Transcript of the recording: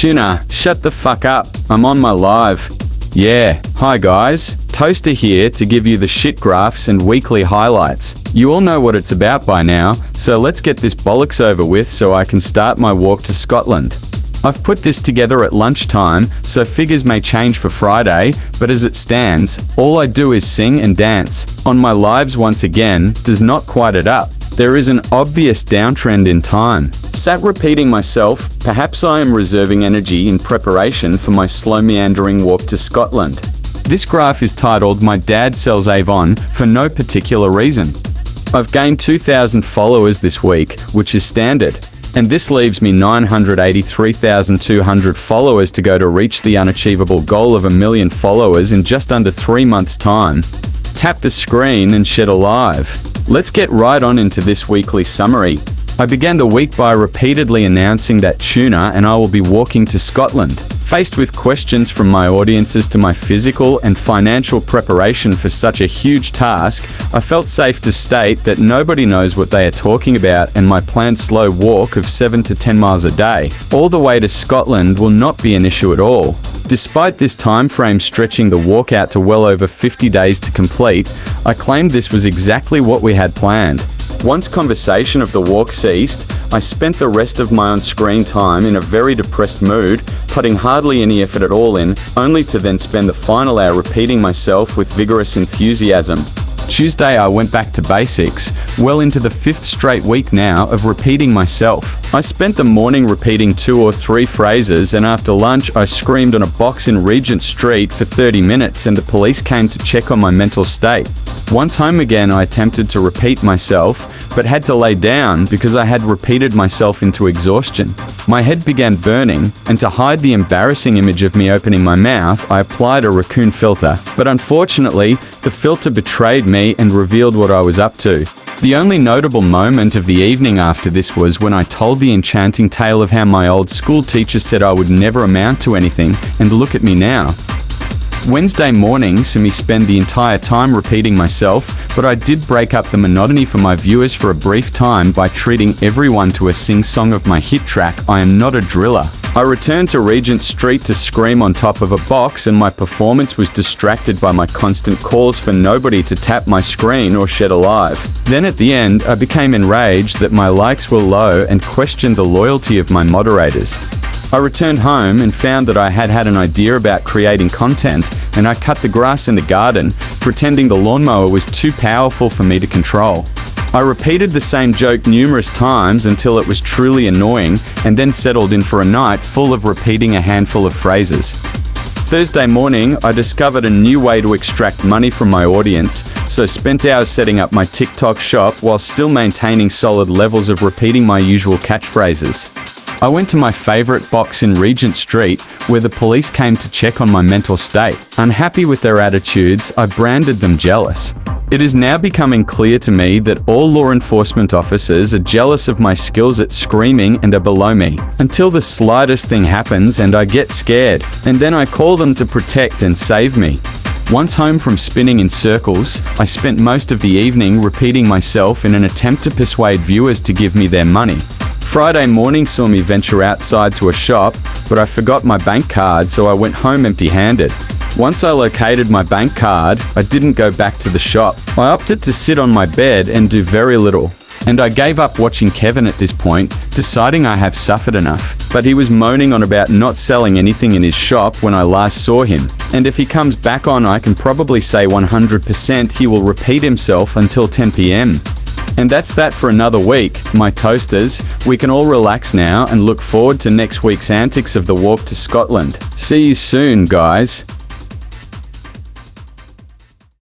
Tuna, shut the fuck up. I'm on my live. Yeah, hi guys. Toaster here to give you the shit graphs and weekly highlights. You all know what it's about by now, so let's get this bollocks over with so I can start my walk to Scotland. I've put this together at lunchtime, so figures may change for Friday, but as it stands, all I do is sing and dance. On my lives once again, does not quite it up. There is an obvious downtrend in time. Sat repeating myself, perhaps I am reserving energy in preparation for my slow meandering walk to Scotland. This graph is titled "My Dad Sells Avon" for no particular reason. I've gained 2,000 followers this week, which is standard, and this leaves me 983,200 followers to go to reach the unachievable goal of 1 million followers in just under 3 months' time. Tap the screen and shed a live. Let's get right on into this weekly summary. I began the week by repeatedly announcing that Tuna and I will be walking to Scotland. Faced with questions from my audiences to my physical and financial preparation for such a huge task, I felt safe to state that nobody knows what they are talking about, and my planned slow walk of 7 to 10 miles a day, all the way to Scotland, will not be an issue at all. Despite this time frame stretching the walk out to well over 50 days to complete, I claimed this was exactly what we had planned. Once conversation of the walk ceased, I spent the rest of my on-screen time in a very depressed mood, putting hardly any effort at all in, only to then spend the final hour repeating myself with vigorous enthusiasm. Tuesday I went back to basics, well into the 5th straight week now of repeating myself. I spent the morning repeating 2 or 3 phrases, and after lunch I screamed on a box in Regent Street for 30 minutes and the police came to check on my mental state. Once home again I attempted to repeat myself, but had to lay down because I had repeated myself into exhaustion. My head began burning, and to hide the embarrassing image of me opening my mouth, I applied a raccoon filter. But unfortunately, the filter betrayed me and revealed what I was up to. The only notable moment of the evening after this was when I told the enchanting tale of how my old school teacher said I would never amount to anything, and look at me now. Wednesday morning saw me spend the entire time repeating myself, but I did break up the monotony for my viewers for a brief time by treating everyone to a sing-song of my hit track, "I Am Not a Driller." I returned to Regent Street to scream on top of a box, and my performance was distracted by my constant calls for nobody to tap my screen or shed a live. Then at the end, I became enraged that my likes were low and questioned the loyalty of my moderators. I returned home and found that I had an idea about creating content, and I cut the grass in the garden, pretending the lawnmower was too powerful for me to control. I repeated the same joke numerous times until it was truly annoying, and then settled in for a night full of repeating a handful of phrases. Thursday morning, I discovered a new way to extract money from my audience, so spent hours setting up my TikTok shop while still maintaining solid levels of repeating my usual catchphrases. I went to my favorite box in Regent Street, where the police came to check on my mental state. Unhappy with their attitudes, I branded them jealous. It is now becoming clear to me that all law enforcement officers are jealous of my skills at screaming and are below me, until the slightest thing happens and I get scared, and then I call them to protect and save me. Once home from spinning in circles, I spent most of the evening repeating myself in an attempt to persuade viewers to give me their money. Friday morning saw me venture outside to a shop, but I forgot my bank card, so I went home empty-handed. Once I located my bank card, I didn't go back to the shop. I opted to sit on my bed and do very little. And I gave up watching Kevin at this point, deciding I have suffered enough. But he was moaning on about not selling anything in his shop when I last saw him. And if he comes back on, I can probably say 100% he will repeat himself until 10 p.m. And that's that for another week, my toasters. We can all relax now and look forward to next week's antics of the walk to Scotland. See you soon, guys.